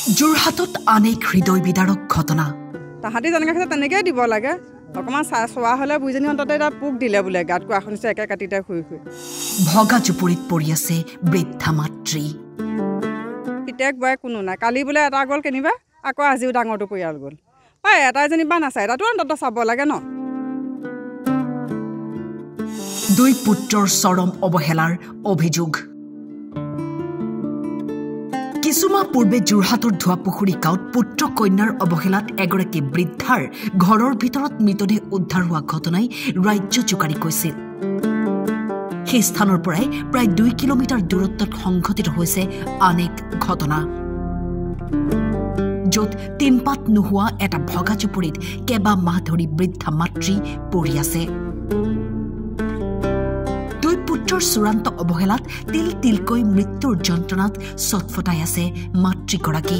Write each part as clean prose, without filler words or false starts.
যোৰহাটত আনেক হৃদয় বিদাৰক ঘটনা। তাহাঁতি যেনেকৈ খাইছে তেনেকৈয়ে দিব লাগে। অকণমান চোৱা হ'লে বুজিজনী অন্তত এটা পোক দিলে বোলে গাত কোৱা শুনিছে একে কাটিতে শুই শুই। ভগা জুপুৰিত পৰি আছে বৃদ্ধা মাতৃ। পিতেক বয় কোনো নাই। কালি বোলে এটা গ'ল কেনিবা, আকৌ আজিও ডাঙৰটো পৰিয়াল গ'ল। এটাই যেনিবা নাচায়, এটাতো অন্তত চাব লাগে ন। দুই পুত্ৰৰ চৰম অৱহেলাৰ অভিযোগ। কিছুমাহ পূৰ্বে যোৰহাটৰ ধোৱাপুখুৰী গাঁৱত পুত্ৰ কন্যাৰ অৱহেলাত এগৰাকী বৃদ্ধাৰ ঘৰৰ ভিতৰত মৃতদেহ উদ্ধাৰ হোৱা ঘটনাই ৰাজ্য জোকাৰি গৈছিল। সেই স্থানৰ পৰাই প্ৰায় 2 কিলোমিটাৰ দূৰত্বত সংঘটিত হৈছে আনেক ঘটনা, য'ত তিনপাত নোহোৱা এটা ভগা জুপুৰিত কেইবা মাহ ধৰি বৃদ্ধা মাতৃ পৰি আছে। দুই পুত্ৰৰ চূড়ান্ত অৱহেলাত তিল তিলকৈ মৃত্যুৰ যন্ত্ৰণাত চটফটাই আছে মাতৃগৰাকী।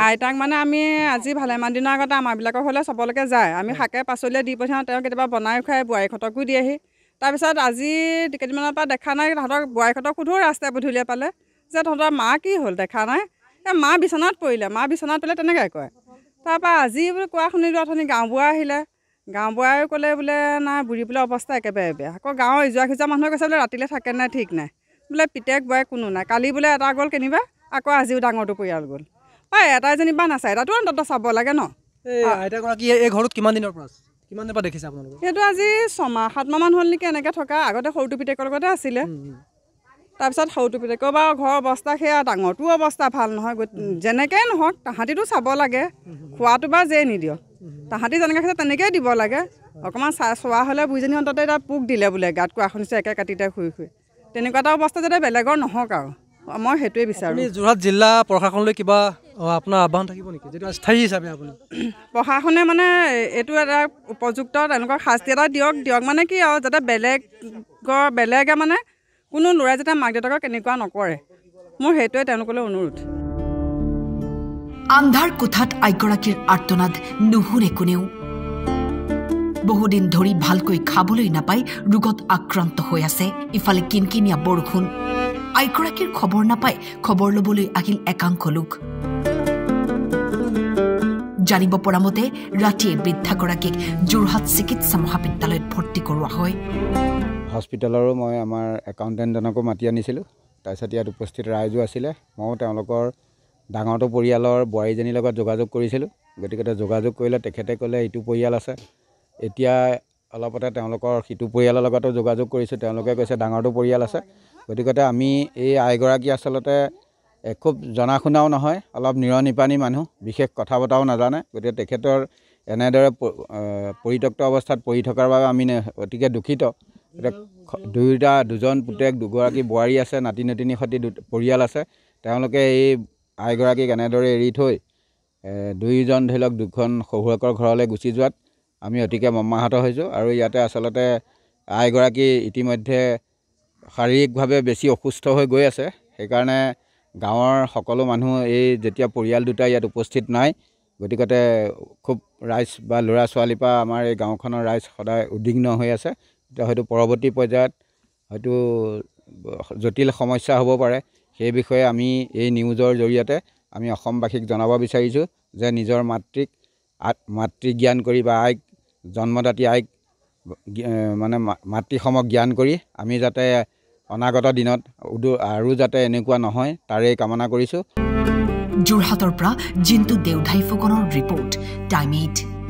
আইতাক মানে আমি আজি ভালেমান দিনৰ আগতে আমাৰবিলাকৰ হ'লে চবলৈকে যায়। আমি শাকে পাচলিয়ে দি পঠিয়াওঁ, তেওঁ কেতিয়াবা বনাই খুৱাই বোৱাৰীহঁতকো দিয়েহি। তাৰপিছত আজি কেইদিনমানৰ পৰা দেখা নাই। তাহাঁতক বোৱাৰীহঁতক সোধোঁ ৰাস্তাই পদূলিয়ে পালে যে তহঁতৰ মা কি হ'ল, দেখা নাই। মা বিচনাত পৰিলে তেনেকৈ কয়। তাৰপৰা আজি বোলে কোৱা শুনিলোঁ, অথনি গাঁওবুঢ়া আহিলে। গাঁওবুঢ়াইও ক'লে বোলে নাই বুঢ়ী বোলে অৱস্থা একেবাৰে বেয়া। আকৌ গাঁৱৰ ইজোৱা সিজোৱা মানুহে কৈছে বোলে ৰাতিলৈ থাকে নাই ঠিক নাই, বোলে পিতেক বয় কোনো নাই। কালি বোলে এটা গ'ল কেনিবা, আকৌ আজিও ডাঙৰটো পৰিয়াল গ'ল। এটাই যেনিবা নাচায়, এটাতো অন্তত চাব লাগে ন। আইতাগৰাকী এই ঘৰত কিমান দিনৰ পৰা আছে, কিমান দিনৰ পৰা দেখিছে আপোনালোকে? সেইটো আজি 6-7 মাহ হ'ল নেকি এনেকৈ থকা। আগতে সৰুটো পিতেকৰ লগতে আছিলে। তাৰপিছত সৰুটো পিতেকৰ বাৰু ঘৰৰ অৱস্থা সেয়া, ডাঙৰটোও অৱস্থা ভাল নহয়। যেনেকৈ নহওক তাহাঁতিতো চাব লাগে। খোৱাটো বাৰু যেই নিদিয়ক, তাহাঁতি যেনেকৈ খাইছে তেনেকৈয়ে দিব লাগে। অকণমান চোৱা হ'লে বুজিজনী অন্তত এটা পোক দিলে বোলে গাত কোৱা শুনিছে একে কাটিতে শুই শুই। তেনেকুৱা এটা অৱস্থা যাতে বেলেগৰ নহওক আৰু মই সেইটোৱে বিচাৰোঁ। যোৰহাট জিলা প্ৰশাসনলৈ কিবা আপোনাৰ আহ্বান থাকিব নেকি, যিটো স্থায়ী হিচাপে আপুনি? প্ৰশাসনে মানে এইটো এটা উপযুক্ত তেনেকুৱা শাস্তি এটা দিয়ক মানে কি আৰু যাতে বেলেগে মানে কোনো ল'ৰাই যাতে মাক দেউতাকক কেনেকুৱা নকৰে, মোৰ সেইটোৱে তেওঁলোকলৈ অনুৰোধ। আন্ধাৰ কোঠাত আইগৰাকীৰ আৰ্তনাদ নুশুনে কোনেও। বহুদিন ধৰি ভালকৈ খাবলৈ নাপাই ৰোগত আক্ৰান্ত হৈ আছে। ইফালে কিনকিনীয়া বৰষুণ। আইগৰাকীৰ খবৰ নাপাই খবৰ ল'বলৈ আহিল একাংশ লোক। জানিব পৰা মতে ৰাতিয়ে বৃদ্ধাগৰাকীক যোৰহাট চিকিৎসা মহাবিদ্যালয়ত ভৰ্তি কৰোৱা হয়। হস্পিটেলৰো মই আমাৰ একাউণ্টেণ্টজনকো মাতি আনিছিলোঁ। তাৰপিছত ইয়াত উপস্থিত ৰাইজো আছিলে। ময়ো তেওঁলোকৰ ডাঙৰটো পৰিয়ালৰ বোৱাৰীজনীৰ লগত যোগাযোগ কৰিছিলোঁ। গতিকে যোগাযোগ কৰিলে তেখেতে ক'লে ইটো পৰিয়াল আছে। এতিয়া অলপতে তেওঁলোকৰ সিটো পৰিয়ালৰ লগতো যোগাযোগ কৰিছোঁ, তেওঁলোকে কৈছে ডাঙৰটো পৰিয়াল আছে। গতিকে আমি এই আইগৰাকী আচলতে খুব জনা শুনাও নহয়, অলপ নিৰনিপানী মানুহ, বিশেষ কথা বতৰাও নাজানে। গতিকে তেখেতৰ এনেদৰে পৰিত্যক্ত অৱস্থাত পৰি থকাৰ বাবে আমি অতিকে দুখিত। এতিয়া দুজন পুতেক, দুগৰাকী বোৱাৰী আছে, নাতি নাতিনীৰ সৈতে পৰিয়াল আছে। তেওঁলোকে এই আইগৰাকীক এনেদৰে এৰি থৈ দুয়োজন ধৰি লওক দুখন শহুৰেকৰ ঘৰলৈ গুচি যোৱাত আমি অতিকে মৰ্মাহত হৈছোঁ। আৰু ইয়াতে আচলতে আইগৰাকী ইতিমধ্যে শাৰীৰিকভাৱে বেছি অসুস্থ হৈ গৈ আছে। সেইকাৰণে গাঁৱৰ সকলো মানুহ এই যেতিয়া পৰিয়াল দুটা ইয়াত উপস্থিত নাই, গতিকে খুব ৰাইজ বা ল'ৰা ছোৱালীৰ পৰা আমাৰ এই গাঁওখনৰ ৰাইজ সদায় উদ্বিগ্ন হৈ আছে। এতিয়া হয়তো পৰৱৰ্তী পৰ্যায়ত হয়তো জটিল সমস্যা হ'ব পাৰে। সেই বিষয়ে আমি এই নিউজৰ জৰিয়তে আমি অসমবাসীক জনাব বিচাৰিছোঁ যে নিজৰ মাতৃ জ্ঞান কৰি বা আইক জন্মদাত্ৰী আইক মানে মাতৃসমক জ্ঞান কৰি আমি যাতে অনাগত দিনত আৰু যাতে এনেকুৱা নহয় তাৰেই কামনা কৰিছোঁ। যোৰহাটৰ পৰা জিন্তু দেওধাই ফুকনৰ ৰিপৰ্ট, টাইম 8।